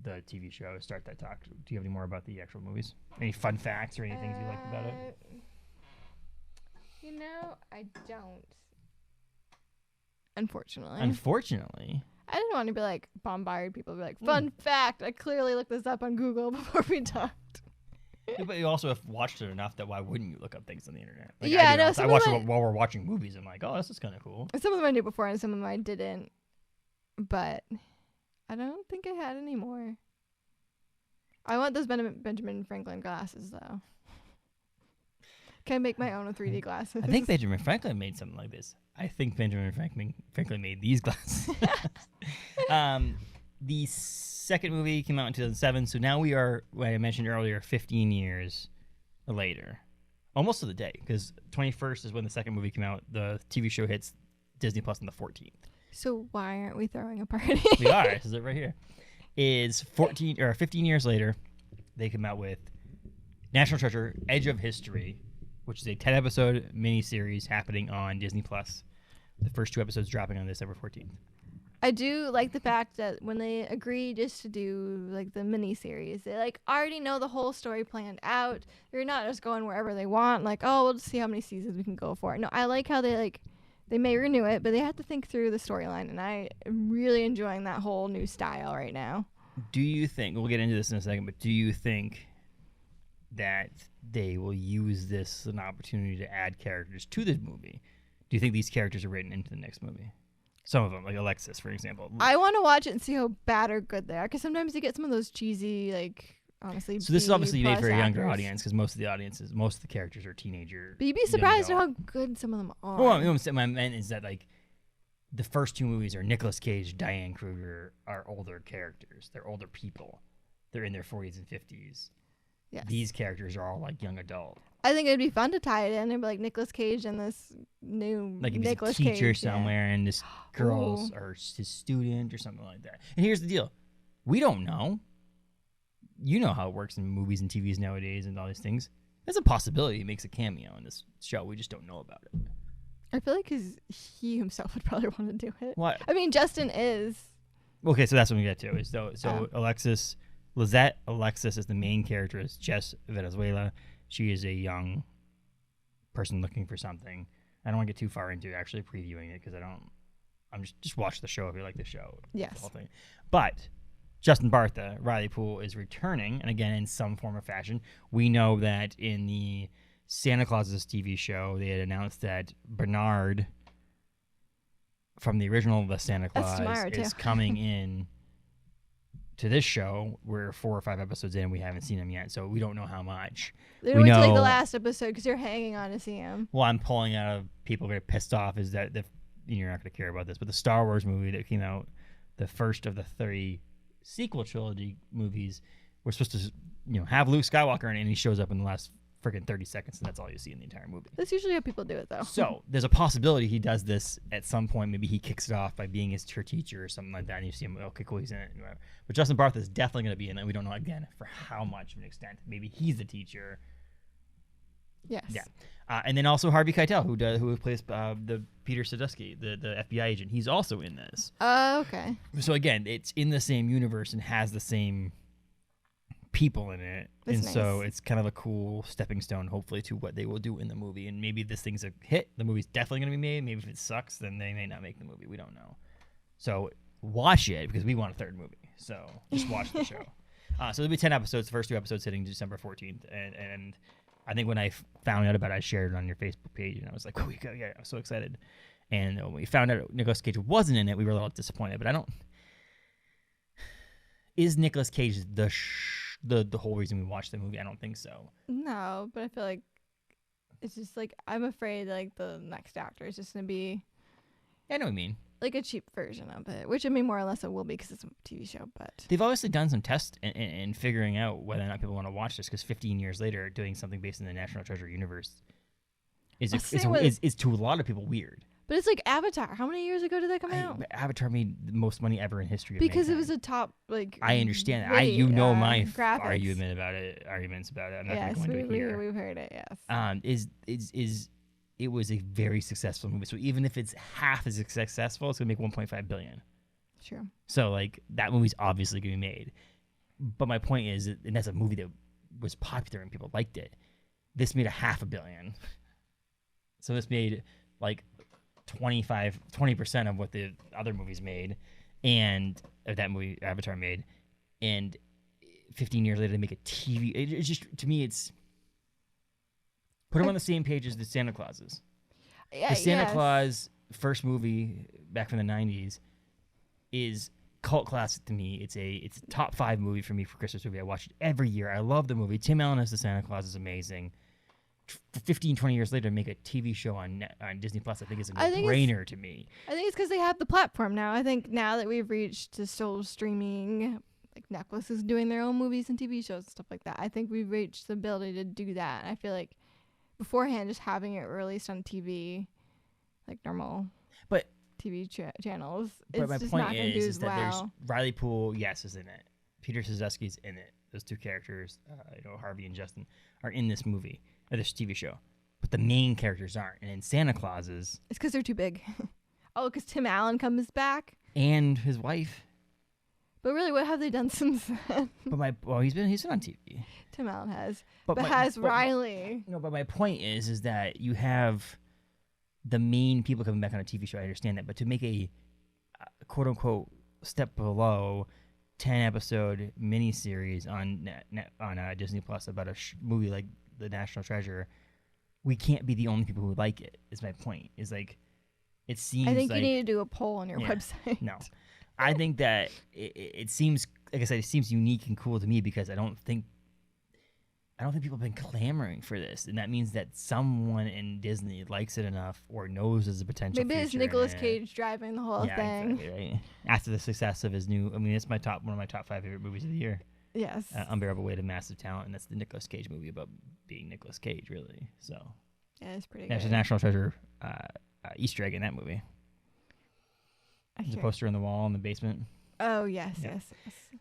the TV show, start that talk, do you have any more about the actual movies? Any fun facts or any things you liked about it? You know, I don't. Unfortunately. I didn't want to be like bombard people, be like, fun fact, I clearly looked this up on Google before we talked. Yeah, but you also have watched it enough that why wouldn't you look up things on the internet? Like, yeah, I watched it while we're watching movies. I'm like, oh, this is kind of cool. Some of them I did before and some of them I didn't. But I don't think I had any more. I want those Benjamin Franklin glasses, though. Can I make my own with 3D glasses? I think Benjamin Franklin made something like this. I think Benjamin Franklin made these glasses. The second movie came out in 2007, so now we are, what I mentioned earlier, 15 years later. Almost to the day, because 21st is when the second movie came out. The TV show hits Disney Plus on the 14th. So why aren't we throwing a party? We are. This is it right here. Is 15 years later, they come out with National Treasure: Edge of History, which is a 10-episode miniseries happening on Disney Plus. The first 2 episodes dropping on December 14th. I do like the fact that when they agree just to do like the miniseries, they like already know the whole story planned out. They're not just going wherever they want. Like, oh, we'll just see how many seasons we can go for. No, I like how they may renew it, but they have to think through the storyline, and I am really enjoying that whole new style right now. Do you think, we'll get into this in a second, but do you think that they will use this as an opportunity to add characters to this movie? Do you think these characters are written into the next movie? Some of them, like Alexis, for example. I want to watch it and see how bad or good they are, because sometimes you get some of those cheesy, like, honestly. So this is obviously made for a younger audience, because most of the characters are teenager. But you'd be surprised at how good some of them are. Well, what I meant is that, like, the first 2 movies are Nicolas Cage, Diane Kruger are older characters. They're older people. They're in their 40s and 50s. Yes. These characters are all like young adult. I think it'd be fun to tie it in and be like Nicolas Cage and this new like if Nicolas he's a teacher Cage, somewhere and this girl's or his student or something like that. And here's the deal. We don't know. You know how it works in movies and TVs nowadays and all these things. There's a possibility he makes a cameo in this show. We just don't know about it. I feel like he himself would probably want to do it. What? I mean, Justin is. Okay, so that's what we get to. So Lizette Alexis is the main character. Is Jess Venezuela. She is a young person looking for something. I don't want to get too far into actually previewing it because I'm just watch the show if you like the show. Yes. The whole thing. But Justin Bartha, Riley Poole, is returning, and again in some form or fashion. We know that in the Santa Claus's TV show, they had announced that Bernard from the original The Santa Claus is coming in to this show. We're 4 or 5 episodes in. We haven't seen him yet, so we don't know how much. They don't wait till like the last episode because you're hanging on to see him. Well, I'm pulling out of people get pissed off is that you're not going to care about this, but the Star Wars movie that came out, the first of the 3 sequel trilogy movies, we're supposed to have Luke Skywalker in it, and he shows up in the last friggin' 30 seconds, and that's all you see in the entire movie. That's usually how people do it, though. So there's a possibility he does this at some point. Maybe he kicks it off by being his teacher or something like that, and you see him, okay, cool, he's in it. But Justin Bartha is definitely going to be in it. We don't know, again, for how much of an extent. Maybe he's the teacher. Yes. Yeah. And then also Harvey Keitel, who plays the Peter Sadusky, the FBI agent. He's also in this. Okay. So again, it's in the same universe and has the same people in it. That's and nice. so it's kind of a cool stepping stone, hopefully, to what they will do in the movie. And maybe this thing's a hit. The movie's definitely going to be made. Maybe if it sucks, then they may not make the movie. We don't know. So watch it because we want a third movie. So just watch the show. So there'll be 10 episodes. The first 2 episodes hitting December 14th. And I think when I found out about it, I shared it on your Facebook page, and I was like, "Oh, yeah!" I was so excited. And when we found out Nicolas Cage wasn't in it, we were a little disappointed. But I don't. Is Nicolas Cage the whole reason we watched the movie? I don't think so. No, but I feel like it's just like I'm afraid like the next actor is just gonna be. I know what you mean. Like a cheap version of it, which I mean more or less it will be because it's a TV show. But They've obviously done some tests in figuring out whether or not people want to watch this, because 15 years later, doing something based in the National Treasure universe is to a lot of people weird. But it's like Avatar. How many years ago did that come out? Avatar made the most money ever in history. Because it was a top like. I understand that. witty, My graphics. arguments about it. I'm not Yes, going to go into it here. we've heard it. Yes. It was a very successful movie. So even if it's half as successful, it's gonna make 1.5 billion. True. So like that movie's obviously gonna be made. But my point is, and that's a movie that was popular and people liked it. This made $500 million. So this made like 20% of what the other movies made, and that movie Avatar made, and 15 years later they make a TV. It's just, to me, it's put them on the same page as the Santa Clauses. Yeah, The Santa Claus first movie back from the 90s is cult classic to me. It's a top 5 movie for me for Christmas movie. I watch it every year. I love the movie. Tim Allen as the Santa Claus is amazing. 15, 20 years later, make a TV show on Disney Plus, I think is a no-brainer to me. I think it's because they have the platform now. I think now that we've reached the sole streaming, like Netflix is doing their own movies and TV shows and stuff like that. I think we've reached the ability to do that. And I feel like beforehand, just having it released on TV, like normal TV channels, But it's my just point not going to do as that there's well. Riley Poole, yes, is in it. Peter Sadusky's in it. Those 2 characters, Harvey and Justin, are in this movie, or this TV show. But the main characters aren't. And in Santa Clauses... It's because they're too big. Oh, because Tim Allen comes back? And his wife. But really, what have they done since then? He's been on TV. Tim Allen has. But Riley. No, but my point is that you have the main people coming back on a TV show. I understand that, but to make a quote unquote step below 10-episode miniseries on Disney Plus about a movie like The National Treasure, we can't be the only people who like it. Is my point? Is like it seems. I think like, you need to do a poll on your website. No. I think that it seems, like I said, it seems unique and cool to me because I don't think people have been clamoring for this, and that means that someone in Disney likes it enough or knows there's a potential. Maybe it's Nicolas Cage driving the whole thing. Exactly, right? After the success of his new, I mean, it's one of my top 5 favorite movies of the year. Yes. Unbearable Weight of Massive Talent, and that's the Nicolas Cage movie about being Nicolas Cage, really. So. Yeah, it's pretty There's good. a National Treasure Easter egg in that movie. There's a poster on the wall in the basement. Oh, yes.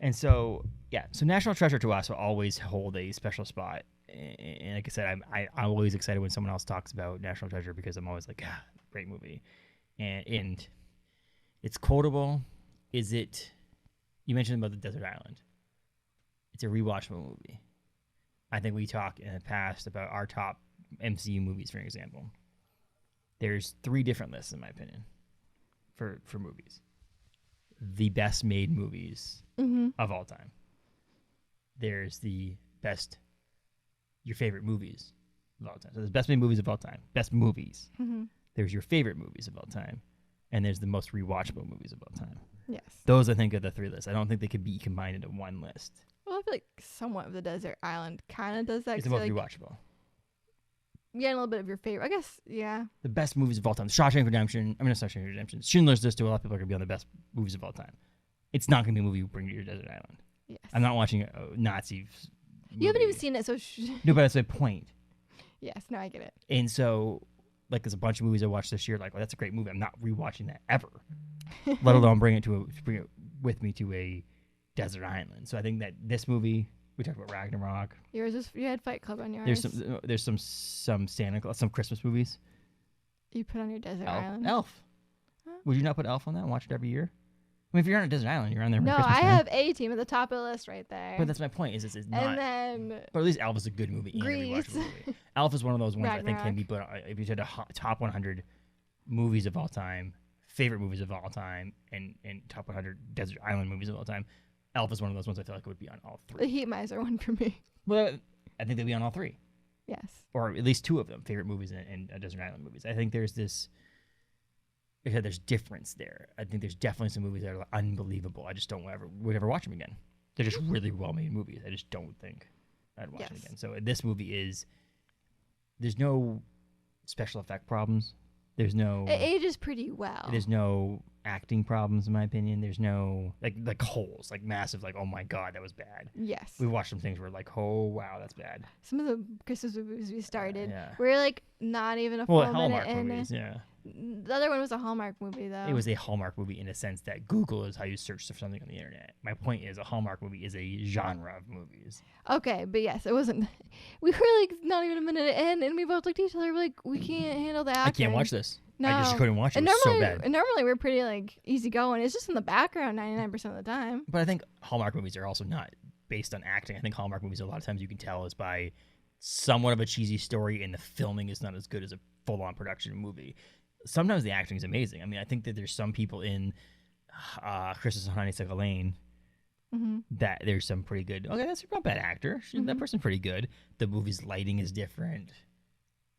And so, so National Treasure to us will always hold a special spot. And like I said, I'm always excited when someone else talks about National Treasure because I'm always like, great movie. And it's quotable. Is it, you mentioned about the Desert Island. It's a rewatchable movie. I think we talked in the past about our top MCU movies, for example. There's 3 different lists, in my opinion, for movies. The best made movies of all time. There's the best, your favorite movies of all time. So there's best made movies of all time. Best movies. Mm-hmm. There's your favorite movies of all time. And there's the most rewatchable movies of all time. Yes. Those, I think, are the 3 lists. I don't think they could be combined into one list. Well, I feel like somewhat of the Desert Island kind of does that. It's the most rewatchable. Yeah, and a little bit of your favorite. I guess, yeah. The best movies of all time. Shawshank Redemption. I mean, not Shawshank Redemption. Schindler's List, to a lot of people are going to be on the best movies of all time. It's not going to be a movie you bring to your desert island. Yes. I'm not watching a Nazi movie. You haven't even seen it, so... No, but that's my point. Yes, no, I get it. And so, like, there's a bunch of movies I watched this year. Like, well, that's a great movie. I'm not rewatching that ever, let alone bring it with me to a desert island. So I think that this movie, we talked about Ragnarok. You had Fight Club on yours. There's some Santa Claus, some Christmas movies. You put on your desert island. Elf. Huh? Would you not put Elf on that and watch it every year? I mean, if you're on a desert island, you're on there for No, Christmas I time. have A-Team at the top of the list right there. But that's my point. Is it's not. And then But at least Elf is a good movie. And a Grease. rewatchable movie. Elf is one of those ones I think can Ragnarok. be put. If you did a top 100 movies of all time, favorite movies of all time, and top 100 desert island movies of all time, Elf is one of those ones I feel like it would be on all the three. Heat Miser one for me. Well, I think they'd be on all three, Yes. or at least two of them, favorite movies and desert island movies. I think there's this. There's difference there. I think there's definitely some movies that are unbelievable. I just would ever watch them again. They're just really well made movies. I just don't think I'd watch them again. So this movie there's no special effect problems. There's no. It ages pretty well. There's no acting problems in my opinion. There's no like holes, like massive, like oh my god that was bad. Yes. We watched some things where like oh wow that's bad. Some of the Christmas movies we started Yeah. were like not even a full minute Hallmark in. movies, yeah. The other one was a Hallmark movie though. It was a Hallmark movie in a sense that Google is how you search for something on the internet. My point is a Hallmark movie is a genre of movies. Okay, but yes, it wasn't. We were like not even a minute in, and we both looked at each other like we can't handle that. I can't watch this. No, I just couldn't watch it. And It was normally, so bad. and normally we're pretty like easygoing. It's just in the background 99% of the time. But I think Hallmark movies are also not based on acting. I think Hallmark movies a lot of times you can tell is by somewhat of a cheesy story and the filming is not as good as a full-on production movie. Sometimes the acting is amazing. I mean, I think that there's some people in Christmas on Honeysuckle Lane that there's some pretty good. Okay, that's not a bad actor. That person's pretty good. The movie's lighting is different.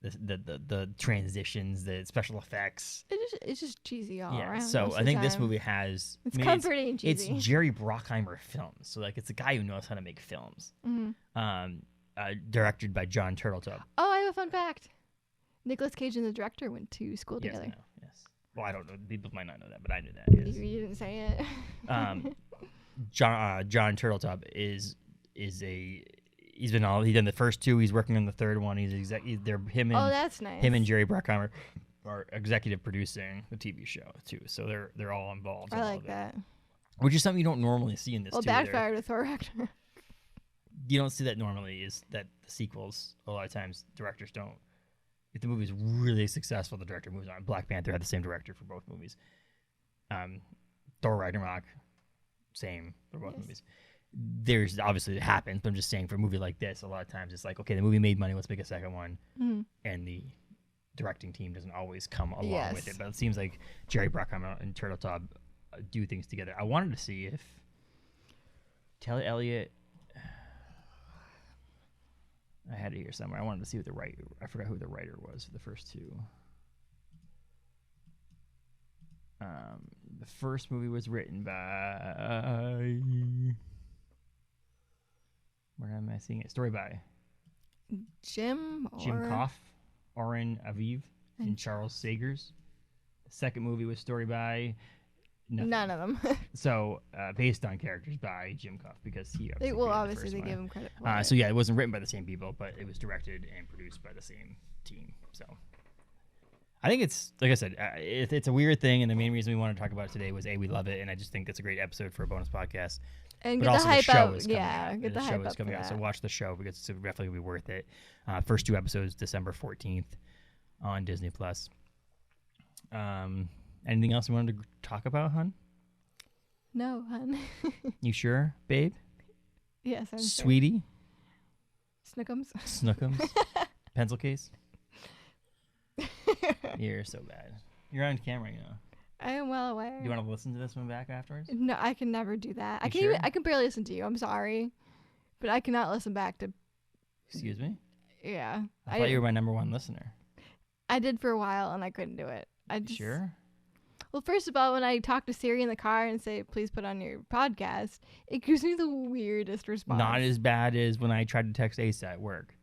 The transitions, the special effects. It's just cheesy all around. So most I of think the this time. movie has. It's I mean, comforting and cheesy. It's Jerry Bruckheimer films, so like it's a guy who knows how to make films. Directed by John Turteltaub. Oh, I have a fun fact. Nicolas Cage and the director went to school Yes, together. I know. Yes. Well, I don't know. People might not know that, but I knew that. Yes. You didn't say it. John Turteltaub is he's done the first two. He's working on the third one. Oh, that's nice. Him and Jerry Bruckheimer are executive producing the TV show too. So they're all involved. I in all like of it, that. which is something you don't normally see in this. Well, too. backfired with Thor Ragnarok. You don't see that normally. Is that the sequels? A lot of times directors don't. If the movie is really successful, the director moves on. Black Panther had the same director for both movies. Thor Ragnarok, same for both movies. There's obviously it happens, but I'm just saying for a movie like this, a lot of times it's like, okay, the movie made money, let's make a second one, and the directing team doesn't always come along with it. But it seems like Jerry Bruckheimer and Turteltaub do things together. I wanted to see if Taylor Elliott. I had it here somewhere. I wanted to see what I forgot who the writer was for the first two. The first movie was written by. Where am I seeing it? Story by Jim Koff, Oren Aviv, and Charles Sagers. The second movie was story by. None of them. So based on characters by Jim Koff because he obviously they give him credit for it. So yeah, it wasn't written by the same people, but it was directed and produced by the same team. So I think it's like I said, it's a weird thing, and the main reason we want to talk about it today was we love it, and I just think it's a great episode for a bonus podcast. And but get also the hype show out. is coming Yeah, out. get the hype up for out. So that. watch the show because it's definitely gonna be worth it. First two episodes, December 14th on Disney Plus. Anything else you wanted to talk about, hon? No, hun. You sure, babe? Yes, I'm Sweetie? Sure. Snookums? Pencil case? You're so bad. You're on camera, you know. I am well aware. Do you want to listen to this one back afterwards? No, I can never do that. Sure? I can barely listen to you. I'm sorry, but I cannot listen back to. Excuse me? Yeah. I thought you were my number one listener. I did for a while, and I couldn't do it. Sure? Well, first of all, when I talk to Siri in the car and say, please put on your podcast, it gives me the weirdest response. Not as bad as when I tried to text Asa at work.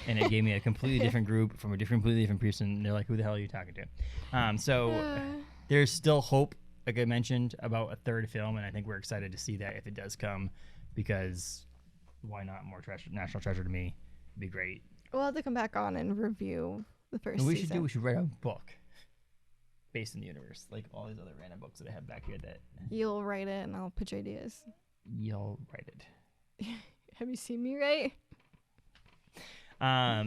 And it gave me a completely different group from a completely different person. They're like, who the hell are you talking to? So there's still hope, like I mentioned, about a third film. And I think we're excited to see that if it does come. Because why not more National Treasure to me? It'd be great. We'll have to come back on and review the first We season. should write a book based in the universe, like all these other random books that I have back here that You'll write it and I'll pitch ideas. you'll write it. Have you seen me write?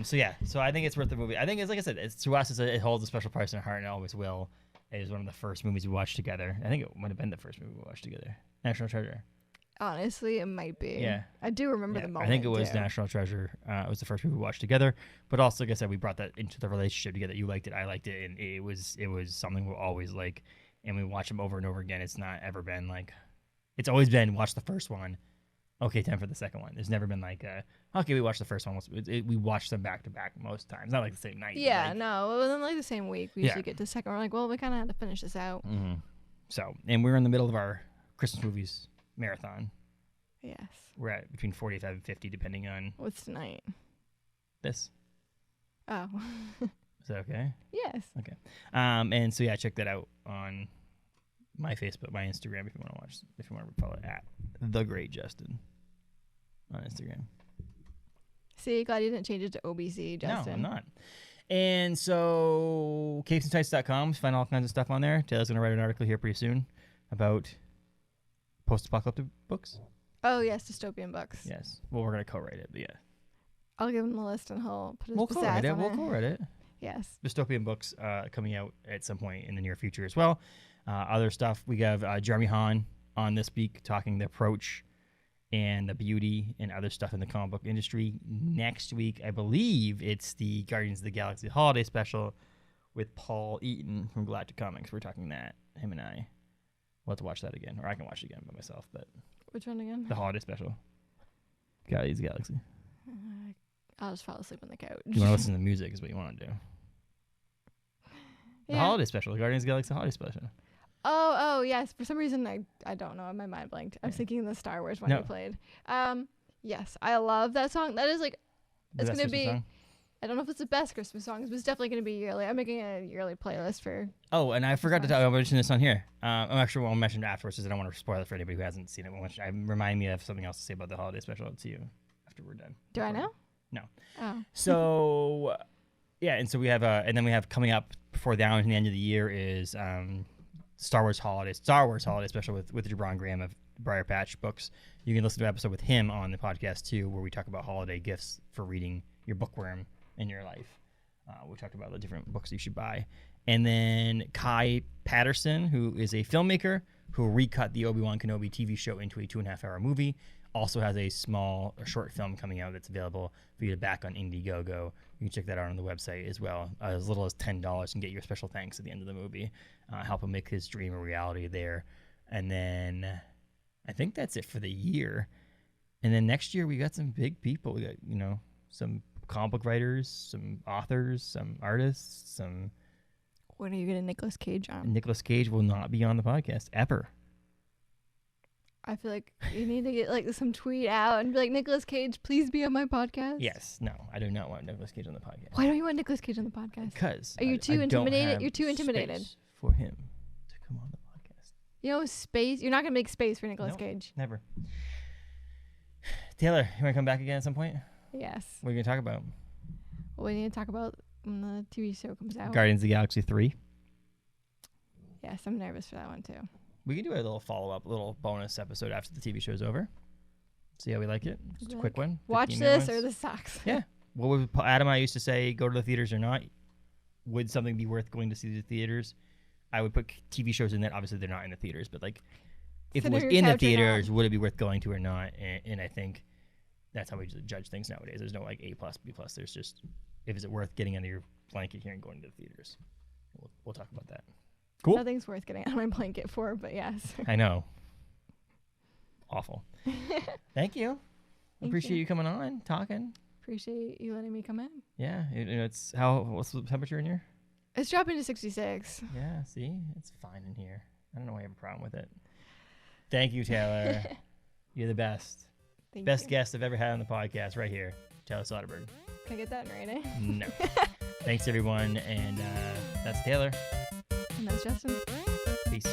So I think it's worth the movie. I think it's like I said, it's to us, it holds a special place in our heart and it always will. It was one of the first movies we watched together. I think it might have been the first movie we watched together. National Treasure. Honestly, it might be. Yeah. I do remember the moment. I think it was too. National Treasure. It was the first movie we watched together. But also, like I said, we brought that into the relationship together. You liked it, I liked it, and it was something we'll always like. And we watch them over and over again. It's not ever been like, it's always been watch the first one. Okay, time for the second one. There's never been like, okay, we watched the first one. We watched them back to back most times. Not like the same night. Yeah, like, no, it wasn't like the same week. We usually get to the second. We're like, well, we kind of had to finish this out. Mm-hmm. So, and we're in the middle of our Christmas movies marathon. Yes. We're at between 45 and 50, depending on What's tonight? this. Oh. Is that okay? Yes. Okay. And so yeah, check that out on my Facebook, my Instagram, if you want to watch, if you want to follow it at The Great Justin on Instagram. See, glad you didn't change it to OBC, Justin. No, I'm not. And so capesandtights.com, find all kinds of stuff on there. Taylor's going to write an article here pretty soon about post-apocalyptic books. Oh, yes, dystopian books. Yes. Well, we're going to co-write it, but yeah. I'll give him the list and he'll put his We'll pizzazz co-write it. on We'll co-write it. Yes. Dystopian books coming out at some point in the near future as well. Other stuff, we have Jeremy Hahn on this week talking the approach and the beauty and other stuff in the comic book industry. Next week, I believe it's the Guardians of the Galaxy holiday special with Paul Eaton from Galactic Comics. We're talking that, him and I. We'll have to watch that again, or I can watch it again by myself, but Which one again? the holiday special. Guardians of the Galaxy. I'll just fall asleep on the couch. You want to listen to the music is what you want to do. The Yeah. holiday special, the Guardians of the Galaxy holiday special. Oh, yes. For some reason, I don't know. My mind blanked. I was thinking the Star Wars one you played. Yes, I love that song. That is like, it's going to be, song? I don't know if it's the best Christmas songs, but it's definitely going to be yearly. I'm making a yearly playlist for. Oh, and I forgot to tell you, I'll mention this on here. I'm actually, I'll mention it afterwards because I don't want to spoil it for anybody who hasn't seen it. I remind me of something else to say about the holiday special to you after we're done. Do I know? No. Oh. So, yeah, and so we have, and then we have coming up before the end of the year is Star Wars holiday special with Jabron Graham of Briar Patch Books. You can listen to an episode with him on the podcast too, where we talk about holiday gifts for reading your bookworm in your life. We talked about the different books you should buy. And then Kai Patterson, who is a filmmaker who recut the Obi-Wan Kenobi TV show into a 2.5-hour movie, also has a short film coming out that's available for you to back on Indiegogo. You can check that out on the website as well. As little as $10 and get your special thanks at the end of the movie. Help him make his dream a reality there. And then I think that's it for the year. And then next year we got some big people. We got, some comic book writers, some authors, some artists, some... When are you getting Nicolas Cage on? Nicolas Cage will not be on the podcast ever. I feel like you need to get like some tweet out and be like, Nicolas Cage, please be on my podcast. Yes. No, I do not want Nicolas Cage on the podcast. Why don't you want Nicolas Cage on the podcast? Because are you too intimidated? You're too intimidated for him to come on the podcast. Space. You're not gonna make space for Nicolas Cage. Never. Taylor, you want to come back again at some point? Yes. What are you gonna talk about? Well, we need to talk about when the TV show comes out. Guardians of the Galaxy 3. Yes, I'm nervous for that one too. We can do a little follow-up, little bonus episode after the TV show's over. See how we like it. Just a quick one. Watch this or this sucks. Yeah. What would Adam and I used to say, go to the theaters or not? Would something be worth going to see the theaters? I would put TV shows in that. Obviously, they're not in the theaters, but like, if it was in the theaters, would it be worth going to or not? And I think that's how we judge things nowadays. There's no like A+, B+. There's just, is it worth getting under your blanket here and going to the theaters? We'll talk about that. Cool. Nothing's worth getting out of my blanket for, but yes. I know. Awful. Thank you. Appreciate you coming on, talking. Appreciate you letting me come in. Yeah, what's the temperature in here? It's dropping to 66. Yeah, see? It's fine in here. I don't know why I have a problem with it. Thank you, Taylor. You're the best. Best guest I've ever had on the podcast right here, Taylor Soderberg. Can I get that in writing? No. Thanks, everyone. And that's Taylor. And that's Justin. Peace.